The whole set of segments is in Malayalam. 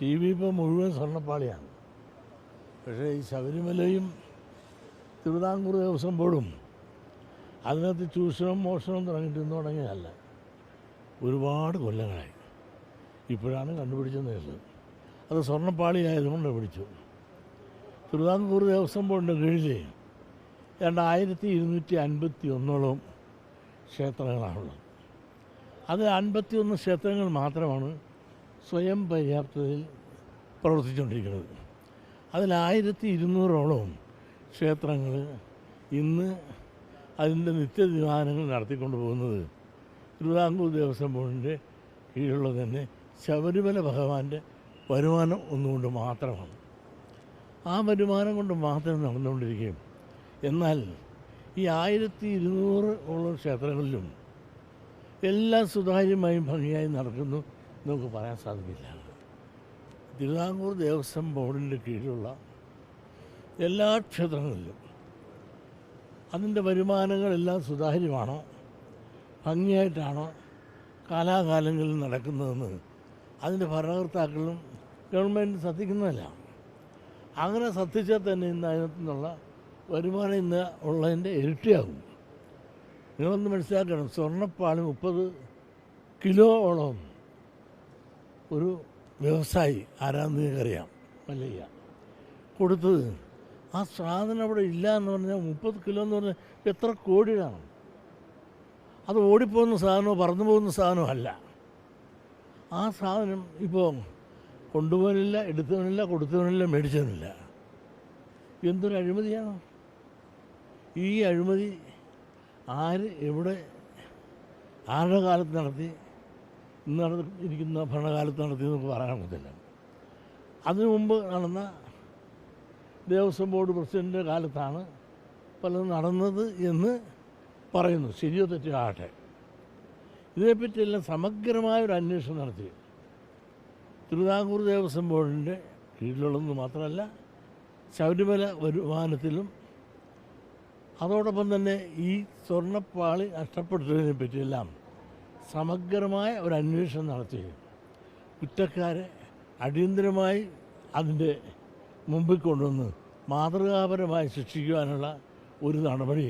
ടി വി ഇപ്പോൾ മുഴുവൻ സ്വർണ്ണപ്പാളിയാണ്. പക്ഷേ ഈ ശബരിമലയും തിരുവിതാംകൂർ ദേവസ്വം ബോർഡും അതിനകത്ത് ചൂഷണം മോഷണം തുടങ്ങിയതല്ല. ഒരുപാട് കൊല്ലങ്ങളായി. ഇപ്പോഴാണ് കണ്ടുപിടിച്ചെന്നേ ഉള്ളൂ. അത് സ്വർണ്ണപ്പാളിയായതുകൊണ്ട് പിടിച്ചു. തിരുവിതാംകൂർ ദേവസ്വം ബോർഡിൻ്റെ കീഴിൽ 2251 ക്ഷേത്രങ്ങളാണുള്ളത്. അത് 51 ക്ഷേത്രങ്ങൾ മാത്രമാണ് സ്വയം പര്യാപ്തതയിൽ പ്രവർത്തിച്ചുകൊണ്ടിരിക്കുന്നത്. അതിൽ 1200 ക്ഷേത്രങ്ങൾ ഇന്ന് അതിൻ്റെ നിത്യനിർവ്വഹണങ്ങൾ നടത്തിക്കൊണ്ട് പോകുന്നത് തിരുവിതാംകൂർ ദേവസ്വം ബോർഡിൻ്റെ കീഴിലുള്ള തന്നെ ശബരിമല ഭഗവാന്റെ വരുമാനം ഒന്നുകൊണ്ട് മാത്രമാണ്. ആ വരുമാനം കൊണ്ട് മാത്രം നടന്നുകൊണ്ടിരിക്കുകയും എന്നാൽ ഈ 1200 ക്ഷേത്രങ്ങളിലും എല്ലാം സുതാര്യമായും ഭംഗിയായി നടക്കുന്നു നമുക്ക് പറയാൻ സാധിക്കില്ല. തിരുവിതാംകൂർ ദേവസ്വം ബോർഡിൻ്റെ കീഴിലുള്ള എല്ലാ ക്ഷേത്രങ്ങളിലും അതിൻ്റെ വരുമാനങ്ങളെല്ലാം സുതാര്യമാണോ ഭംഗിയായിട്ടാണോ കാലാകാലങ്ങളിൽ നടക്കുന്നതെന്ന് അതിൻ്റെ ഭരണകർത്താക്കളും ഗവൺമെൻറ് ശ്രദ്ധിക്കുന്നതല്ല. അങ്ങനെ ശ്രദ്ധിച്ചാൽ തന്നെ ഇന്ന് അതിനകത്തു നിന്നുള്ള വരുമാനം ഇന്ന് ഉള്ളതിൻ്റെ ഇരട്ടിയാകും. നിങ്ങളൊന്ന് മനസ്സിലാക്കണം, സ്വർണ്ണപ്പാളി 30 കിലോയോളം ഒരു വ്യവസായി ആരാന്ന് നിങ്ങൾക്കറിയാം, മല്ലയ്യ കൊടുത്തത്. ആ സാധനം അവിടെ ഇല്ല എന്ന് പറഞ്ഞാൽ 30 കിലോ എന്ന് പറഞ്ഞാൽ എത്ര കോടിയാണ്. അത് ഓടിപ്പോകുന്ന സാധനമോ പറന്നു പോകുന്ന സാധനമോ അല്ല. ആ സാധനം ഇപ്പോൾ കൊണ്ടുപോകാനില്ല, എടുത്തവനില്ല, കൊടുത്തവനില്ല, മേടിച്ചവനില്ല. എന്തൊരു അഴിമതിയാണ്! ഈ അഴിമതി ആര് എവിടെ ആരുടെ കാലത്ത് നടത്തി, ഇന്ന് ഇരിക്കുന്ന ഭരണകാലത്ത് നടത്തി നമുക്ക് പറയാൻ പറ്റില്ല. അതിനു മുമ്പ് നടന്ന ദേവസ്വം ബോർഡ് പ്രസിഡൻ്റിൻ്റെ കാലത്താണ് പലതും നടന്നത് എന്ന് പറയുന്നു. ശരിയോ തെറ്റോ ആകട്ടെ, ഇതിനെപ്പറ്റിയെല്ലാം സമഗ്രമായൊരു അന്വേഷണം നടത്തി തിരുവിതാംകൂർ ദേവസ്വം ബോർഡിൻ്റെ കീഴിലുള്ളതെന്ന് മാത്രമല്ല ശബരിമല വരുമാനത്തിലും അതോടൊപ്പം തന്നെ ഈ സ്വർണ്ണപ്പാളി നഷ്ടപ്പെടുത്തുന്നതിനെ പറ്റിയെല്ലാം സമഗ്രമായ ഒരു അന്വേഷണം നടത്തി കുറ്റക്കാരെ അടിയന്തരമായി അതിൻ്റെ മുമ്പിൽ കൊണ്ടുവന്ന് മാതൃകാപരമായി ശിക്ഷിക്കുവാനുള്ള ഒരു നടപടി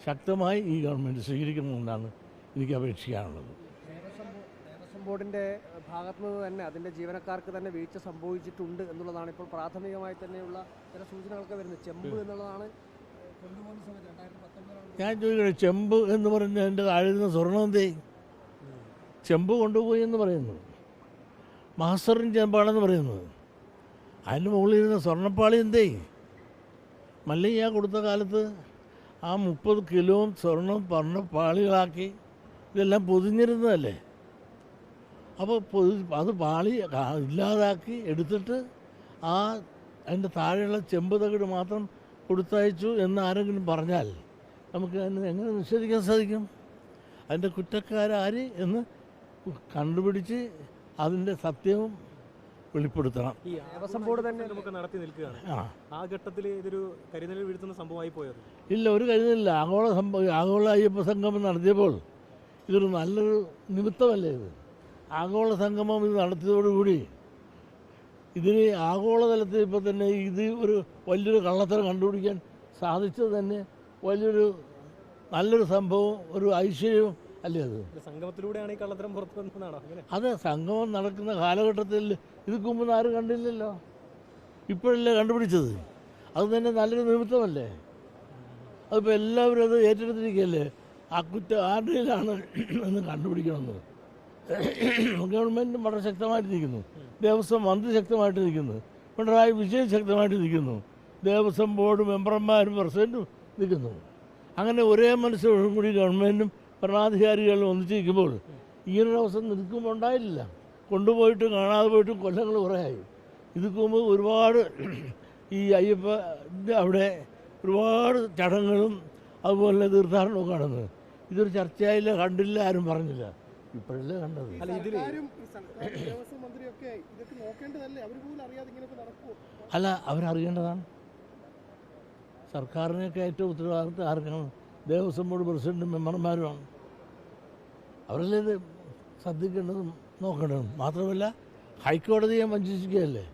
ശക്തമായി ഈ ഗവൺമെൻറ് സ്വീകരിക്കണമെന്നാണ് എനിക്ക് അപേക്ഷിക്കാനുള്ളത്. ദേവസ്വം ബോർഡിൻ്റെ ഭാഗത്തു നിന്ന് തന്നെ അതിൻ്റെ ജീവനക്കാർക്ക് തന്നെ വീഴ്ച സംഭവിച്ചിട്ടുണ്ട് എന്നുള്ളതാണ് ഇപ്പോൾ പ്രാഥമികമായി തന്നെയുള്ള ചില സൂചനകളൊക്കെ വരുന്നത്. ചെമ്പ് എന്നുള്ളതാണ് കൊണ്ടുപോകുന്ന സമയത്ത് 2019 ഞാൻ ചോദിക്കട്ടെ, ചെമ്പ് എന്ന് പറഞ്ഞാൽ എൻ്റെ താഴെ സ്വർണ്ണം എന്തേ? ചെമ്പ് കൊണ്ടുപോയി എന്ന് പറയുന്നു, മാസ്റ്ററിൻ ചെമ്പാണെന്ന് പറയുന്നത്. അതിൻ്റെ മുകളിലിരുന്ന സ്വർണ്ണപ്പാളി എന്തേ? മല്ലയ്യ കൊടുത്ത കാലത്ത് ആ 30 കിലോ സ്വർണം പാളികളാക്കി ഇതെല്ലാം പൊതിഞ്ഞിരുന്നതല്ലേ. അപ്പോൾ അത് പാളി ഇല്ലാതാക്കി എടുത്തിട്ട് അതിൻ്റെ താഴെയുള്ള ചെമ്പ് തകിട് മാത്രം കൊടുത്തയച്ചു എന്ന് ആരെങ്കിലും പറഞ്ഞാൽ നമുക്ക് അതിന് എങ്ങനെ നിഷേധിക്കാൻ സാധിക്കും? അതിൻ്റെ കുറ്റക്കാരാര് എന്ന് കണ്ടുപിടിച്ച് അതിൻ്റെ സത്യവും വെളിപ്പെടുത്തണം. ഈ ദേവസ്വം ബോർഡ് തന്നെ നമുക്ക് നടത്തി നിൽക്കുകയാണ്. ആ ഘട്ടത്തിൽ ഇതൊരു കരിനിഴൽ വീഴ്ത്തുന്ന സംഭവമായി പോയത് ഇല്ല, ഒരു കരുതലില്ല. ആഗോള അയ്യപ്പ സംഗമം നടത്തിയപ്പോൾ ഇതൊരു നല്ലൊരു നിമിത്തമല്ലേ ഇത്? ആഗോള സംഗമം ഇത് നടത്തിയതോടുകൂടി ഇതിന് ആഗോളതലത്തിൽ ഇപ്പോൾ തന്നെ ഇത് ഒരു വലിയൊരു കള്ളത്തരം കണ്ടുപിടിക്കാൻ സാധിച്ചത് തന്നെ നല്ലൊരു സംഭവം, ഒരു ഐശ്വര്യവും അല്ലേ അത്? സംഗമത്തിലൂടെയാണ് ഈ കള്ളത്തരം പുറത്തു വന്നതാണോ? അതെ, സംഗമം നടക്കുന്ന കാലഘട്ടത്തിൽ ഇത് മുമ്പ് ആരും കണ്ടില്ലല്ലോ, ഇപ്പോഴല്ലേ കണ്ടുപിടിച്ചത്. അത് തന്നെ നല്ലൊരു നിമിത്തമല്ലേ? അതിപ്പോൾ എല്ലാവരും അത് ഏറ്റെടുത്തിരിക്കുകയല്ലേ. ആ കുറ്റം ആരുടെയിലാണ് എന്ന് കണ്ടുപിടിക്കണമെന്ന് ഗവൺമെൻറ് വളരെ ശക്തമായിട്ട് നിൽക്കുന്നു, ദേവസ്വം മന്ത്രി ശക്തമായിട്ട് നിൽക്കുന്നു, പിണറായി വിജയൻ ശക്തമായിട്ട് നിൽക്കുന്നു, ദേവസ്വം ബോർഡ് മെമ്പർമാരും പ്രസിഡൻറ്റും നിൽക്കുന്നു. അങ്ങനെ ഒരേ മനസ്സോടും കൂടി ഗവൺമെൻറ്റും ഭരണാധികാരികളും ഒന്നിച്ച് നിൽക്കുമ്പോൾ ഇങ്ങനൊരു അവസരം നിൽക്കുമ്പോൾ ഉണ്ടായില്ല. കൊണ്ടുപോയിട്ട് കാണാതെ പോയിട്ടും കൊല്ലങ്ങൾ കുറേയായി. ഇതിക്ക് മുമ്പ് ഒരുപാട് ഈ അയ്യപ്പൻ്റെ അവിടെ ഒരുപാട് ചടങ്ങുകളും അതുപോലെ തീർത്ഥാടനമൊക്കെ നടന്നത്. ഇതൊരു ചർച്ചയായില്ല, കണ്ടില്ല, ആരും പറഞ്ഞില്ല. ഇപ്പോഴല്ലേ കണ്ടത്. അല്ല, അവരറിയേണ്ടതാണ്. സർക്കാരിനൊക്കെ ഏറ്റവും ഉത്തരവാദിത്വം ആർക്കാണ്? ദേവസ്വം ബോർഡ് പ്രസിഡന്റും മെമ്പർമാരുമാണ്. അവരല്ലേ ഇത് ശ്രദ്ധിക്കേണ്ടതും നോക്കേണ്ടതും. മാത്രമല്ല ഹൈക്കോടതിയെ വഞ്ചിക്കുകയല്ലേ.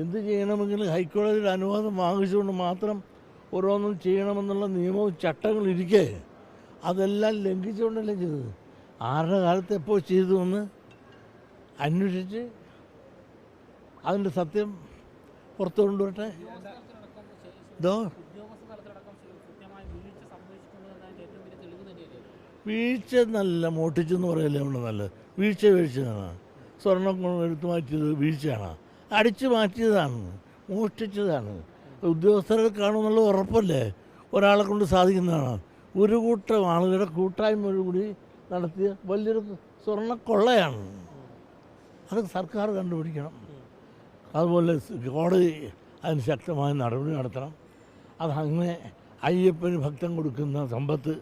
എന്ത് ചെയ്യണമെങ്കിലും ഹൈക്കോടതിയുടെ അനുവാദം വാങ്ങിച്ചുകൊണ്ട് മാത്രം ഓരോന്നും ചെയ്യണമെന്നുള്ള നിയമവും ചട്ടങ്ങളും ഇരിക്കെ അതെല്ലാം ലംഘിച്ചുകൊണ്ടല്ലേ ചെയ്തത്. ആരുടെ കാലത്ത് എപ്പോൾ ചെയ്തു എന്ന് അന്വേഷിച്ച് അതിൻ്റെ സത്യം പുറത്തു കൊണ്ടുവരട്ടെ. ഇതോ വീഴ്ച നല്ല മോട്ടിച്ചെന്ന് പറയല്ലേ നമ്മൾ നല്ലത്. വീഴ്ചയാണ്. സ്വർണ്ണം എടുത്തു മാറ്റിയത് വീഴ്ചയാണ്. അടിച്ചു മാറ്റിയതാണ്, മോഷ്ടിച്ചതാണ്. ഉദ്യോഗസ്ഥരെ കാണുമെന്നുള്ള ഉറപ്പല്ലേ ഒരാളെ കൊണ്ട് സാധിക്കുന്നതാണ്. ഒരു കൂട്ടം ആളുകളുടെ കൂട്ടായ്മയോടുകൂടി നടത്തിയ വലിയൊരു സ്വർണ്ണക്കൊള്ളയാണ്. അത് സർക്കാർ കണ്ടുപിടിക്കണം. അതുപോലെ കോടതി അതിന് ശക്തമായ നടപടി നടത്തണം. അതങ്ങനെ അയ്യപ്പന് ഭക്തം കൊടുക്കുന്ന സമ്പത്ത്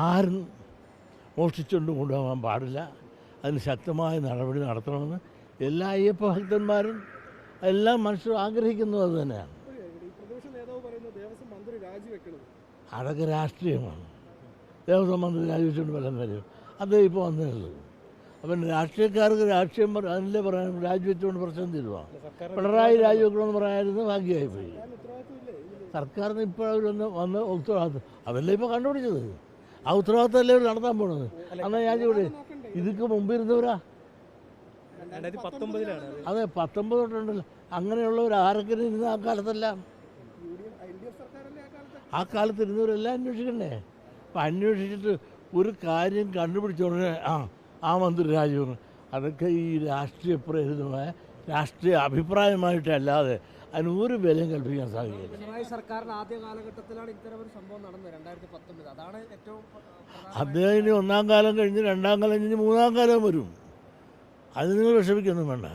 ആരും മോഷ്ടിച്ചുകൊണ്ട് കൊണ്ടുപോകാൻ പാടില്ല. അതിന് ശക്തമായ നടപടി നടത്തണമെന്ന് എല്ലാ അയ്യപ്പ ഭക്തന്മാരും എല്ലാ മനുഷ്യരും ആഗ്രഹിക്കുന്നത് അത് തന്നെയാണ്. അതൊക്കെ രാഷ്ട്രീയമാണ്. ദേവസ്വം മന്ത്രി രാജിവെച്ചുകൊണ്ട് വല്ലതും കാര്യം അത് ഇപ്പോൾ വന്നതേ. അപ്പം രാഷ്ട്രീയക്കാർക്ക് രാഷ്ട്രീയം അതിൻ്റെ പറയാൻ രാജിവെച്ചുകൊണ്ട് പ്രശ്നം തീരുവാണ്. പിണറായി രാജിവെക്കണമെന്ന് പറയായിരുന്നു, ഭാഗ്യമായിപ്പോയി. സർക്കാരിന് ഇപ്പോൾ വന്ന് ഉത്തരവാദിത്വം അതല്ലേ ഇപ്പോൾ കണ്ടുപിടിച്ചത്. ആ ഉത്തരവാദിത്തമല്ലേ അവർ നടത്താൻ പോണത്. എന്നാൽ ഞാൻ ഇവിടെ ഇതൊക്കെ മുമ്പിരുന്നവരാ. അതെ, 19 തൊട്ടുണ്ടല്ലോ. അങ്ങനെയുള്ളവർ ആരൊക്കെ ഇരുന്ന ആ കാലത്തെല്ലാം ആ കാലത്ത് ഇരുന്നവരെല്ലാം അന്വേഷിക്കണ്ടേ. അപ്പം അന്വേഷിച്ചിട്ട് ഒരു കാര്യം കണ്ടുപിടിച്ച ഉടനെ ആ മന്ത്രി രാജിവെക്കണം. അതൊക്കെ ഈ രാഷ്ട്രീയ പ്രേരിതമായ രാഷ്ട്രീയ അഭിപ്രായമായിട്ടല്ലാതെ അതിന് ഒരു വിലയും കൽപ്പിക്കാൻ സാധിക്കില്ല. പിണറായി സർക്കാരിന്റെ ആദ്യ കാലഘട്ടത്തിലാണ് ഇത്തരം ഒരു സംഭവം നടന്നത്, 2019. അതാണ് ഏറ്റവും അദ്ദേഹം ഇനി 1ാം കാലം കഴിഞ്ഞ് 2ാം കാലം കഴിഞ്ഞ് 3ാം കാലം വരും. അത് നിങ്ങൾ വിഷമിക്കൊന്നും വേണ്ട.